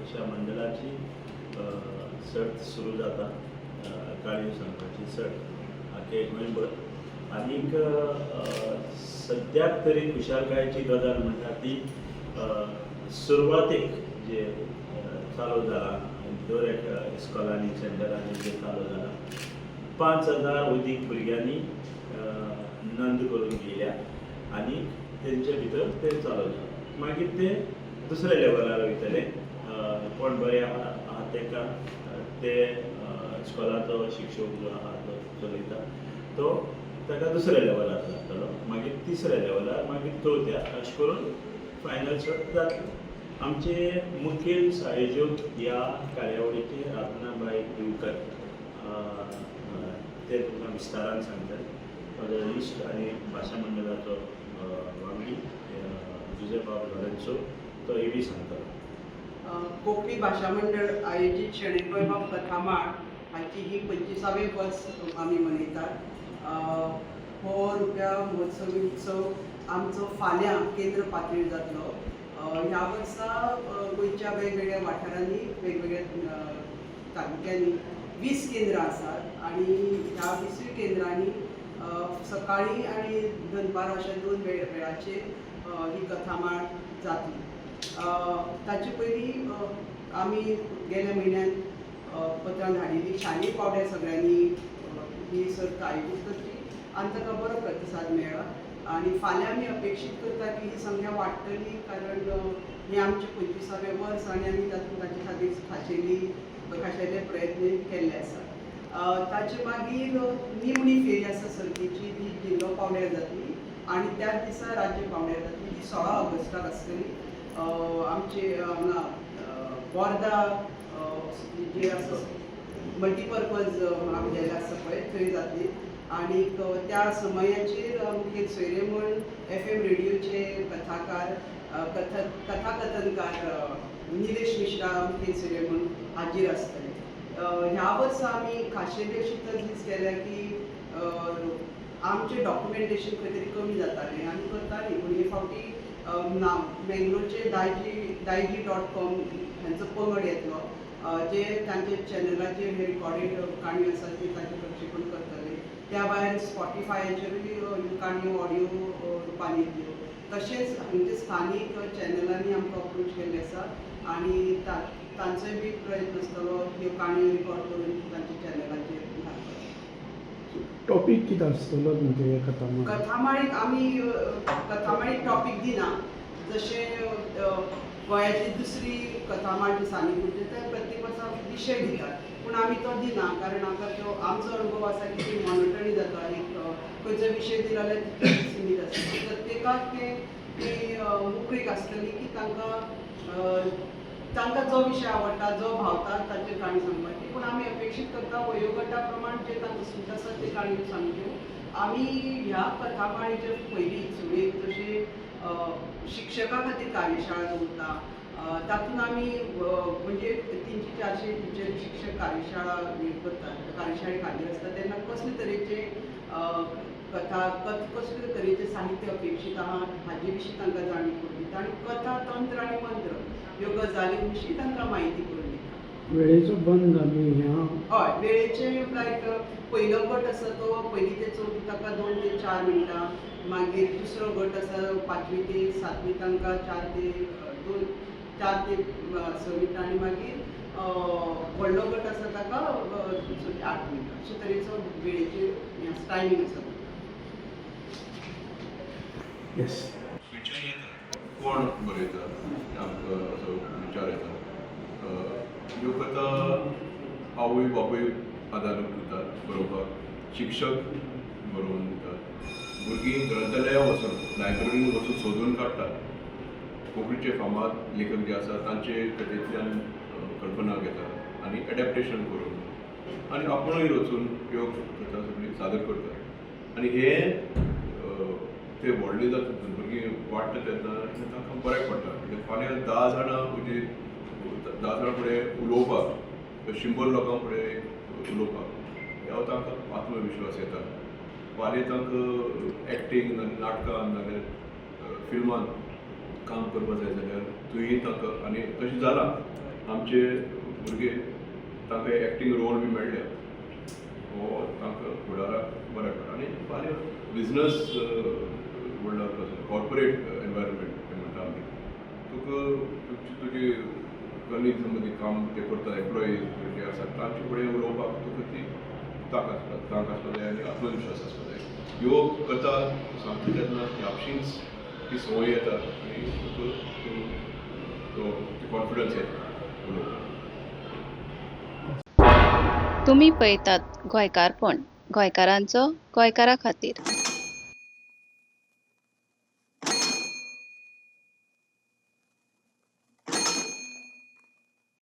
अशा मंडळाची सर्त सुरू जाता काळी संघाची सर्त आखे गोंयभर आनीक सद्याक तरी खुशालकायेची गजाल म्हणटा ती सुरवातेक जे चालू जाला दर एका इस्कॉलांनी सेंटरांनी जे चालू जाला 5,000 अदीक भुरग्यांनी नोंद करून घेतल्या आनी तेंचे भितर ते चालू जाला मागीर ते दुसऱ्या लेवलार वयतले कोण बरे आहा तेका ते इस्कॉलाचो शिक्षक जो आहा तो चलयता तो ताका दुसऱ्या लेवलार जातलो मागीर तिसऱ्या लेवलार मागीर चवथ्या अशें करून फायनल सर्त जातली आमचे मुखेल आयोजक ह्या कार्यावळीचे राधनाबाई दिवकर ते तुमकां विस्तारान सांगतात जर्नलिस्ट आनी भाशा मंडळाचो वांगडी जुजेबाब लॉरेन्सो तो हे बी सांगता कोंकणी भाशा मंडळ आयोजीत शेणेगोंयबाब कथामाळ हाची ही 25वी वर्स आमी मनयतात हो रुप्या महोत्सवी उत्सव आमचो फाल्यां केंद्र पातळीर जातलो ह्या वर्सा गोंयच्या वेगवेगळ्या वाठारांनी वेगवेगळ्या तालुक्यांनी 20 केंद्रां आसात आनी ह्या 20 केंद्रांनी सकाळी आनी दनपार अशा 2 वेळाचेर ही कथामाळ जातली ताचे पयलीं आमी गेल्या म्हयन्यात पत्रां धाडिल्ली शालेय पावड्यार सगळ्यांनी ही सर्त आयोजीत करची आनी ताका बरो प्रतिसाद मेळ्ळा आनी फाल्यां आमी अपेक्षीत करता की ही संख्या वाडटली कारण हें आमचें 25वें वर्स आनी आमी तातूंत ताचे खातीर खाशेले प्रयत्न केल्ले आसा ताचे मागीर निमणी फेरी आसा सर्तीची ती जिल्लो पावड्यार जातली आनी त्याच दिसा राज्य पावड्यार जातली ती 16 ऑगस्टाक आसतली आमचे हांगा बोर्दा जे आसा मल्टीपर्पज म्हाविद्यालय आसा पळय थंय जातली आनीक त्या समयाचेर मुखेल सोयरे FM रेडिओचे कथाकार कथाकथनकार निलेश मिश्रा मुखेल सोयरे म्हूण हाजीर आसतले ह्या वर्सा आमी खाशेली अशी तजवीज केल्या की आमचें डॉक्युमेंटेशन खंय तरी कमी जातालें आनी करतालीं पूण हे फावटी मँगलोरचे daiji.com हांचो पंगड येतलो जे तांचे चॅनलाचेर हे रिकॉर्डेड काणयो आसा ती ताचें प्रक्षेपण करतले त्या भायर स्पॉटिफायाचेरूय काणयो ऑडियो रुपान येतल्यो तशेंच हांचे स्थानीक चॅनलांनी आमकां अप्रोच केल्ले आसा आनी तांचोय बी प्रयत्न आसतलो ह्यो काणयो रिकॉर्ड करून तांच्या चॅनलाचेर घालपाचो टॉपीक कितें आसतलो तुमचे ह्या कथामाळीक आमी कथामाळीक टॉपीक दिना जशें गोंयाची दुसरी कथामाळ दिसांनी म्हणजे ते प्रत्येक वर्सा विशय दितात पूण आमी तो दिना कारण आमकां तो आमचो अनुभव आसा की ती मॉनिटरी जाता एक खंयचो विशय दिलो जाल्यार ती सीमीत आसता प्रत्येकाक ती मोकळीक आसतली की तांकां जो विशय आवडटा जो भावता ताचेर काणी सांगपाची पूण आमी अपेक्षीत करता वयोगटा प्रमाण जे तांकां सूट आसा ते काणयो सांगच्यो आमी ह्या कथामाळीचे पयलीं सुरवेक जशे शिक्षकां खातीर कार्यशाळा दवरता तातूंत आमी म्हणजे 300-400 टिचर शिक्षक कार्यशाळा करतात कार्यशाळेक हाजीर आसता तेन्ना कसले तरेचे कसले तरेचे साहित्य अपेक्षीत आहा हाजे विशीं तांकां जाणीव करून दिता आनी कथा तंत्र आनी मंत्र ह्यो गजाली विशीं तांकां म्हायती करून दिता वेळेचो बंद आमी हय वेळेचे लायक पयलो गट आसा तो पयली ते चवथी ताका 2 ते 4 मिनटां मागीर दुसरो गट आसा 5वी ते 7वी तांकां 4 ते 6 मिनटां आनी मागीर व्हडलो गट आसा ताका 8 मिनटां अशे तरेचो वेळेचे टायमींग आसा येस कोण बरयता आमकां असो विचार येता ह्यो कथा आवय बापूय आदारूच दितात बरोवपाक शिक्षक बरोवन दितात भुरगीं ग्रंथालयां वचून लायब्ररीन वचून सोदून काडटात कोंकणीचे फामाद लेखक जे आसा तांचे कथेंतल्यान कल्पना घेतात आनी एडॅप्टेशन करून आनी आपुणूय वचून ह्यो कथा सगळी सादर करतात आनी हे ते व्हडले जाता भुरगीं वाडटा तेन्ना तांकां बरें पडटा कित्याक फाल्यां 10 जाणां म्हणजे 10 जाणां फुडें उलोवपाक 100 लोकां फुडें उलोवपाक ह्या तांकां आत्मविश्वास येता फाल्यां तांकां एक्टींग नाटकान नाजाल्यार फिल्मान काम करपा जाय जाल्यार थंय तांकां आनी तशें जालां आमचे भुरगे तांकां एक्टींग रोल बी मेळ्ळे हो तांकां फुडाराक बरें पडटा आनी फाल्यां बिजनस म्हणल्यार कॉर्पोरेट एनवायरमेंट म्हणटा आमी तुजी कलिग्स मदीं काम ते करता एम्प्लॉईज जे आसात तांचे फुडें उलोवपाक तुका ती तांक आसपा जाय आनी आत्मविश्वास आसपा जाय ह्यो कथा सांगता तेन्ना आपशींच ती संवय येता आनी तुका कॉन्फिडन्स येता उलोवपाक. तुम्ही पळयतात गोंयकारपण गोंयकारांचो गोंयकारा खातीर.